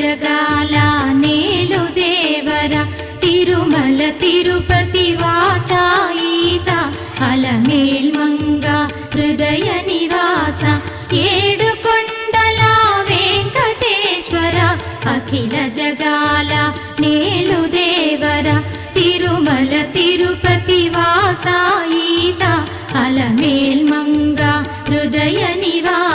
జగాల నేలు దేవర తిరుమల తిరుపతి వాస ఈసా అలమేల్ మంగ హృదయ నివాస ఏడు కొండల వెంకటేశ్వర అఖిల జగాల నేలు దేవర తిరుమల తిరుపతి వాస ఈసా అలమేల్ మంగ హృదయ నివాస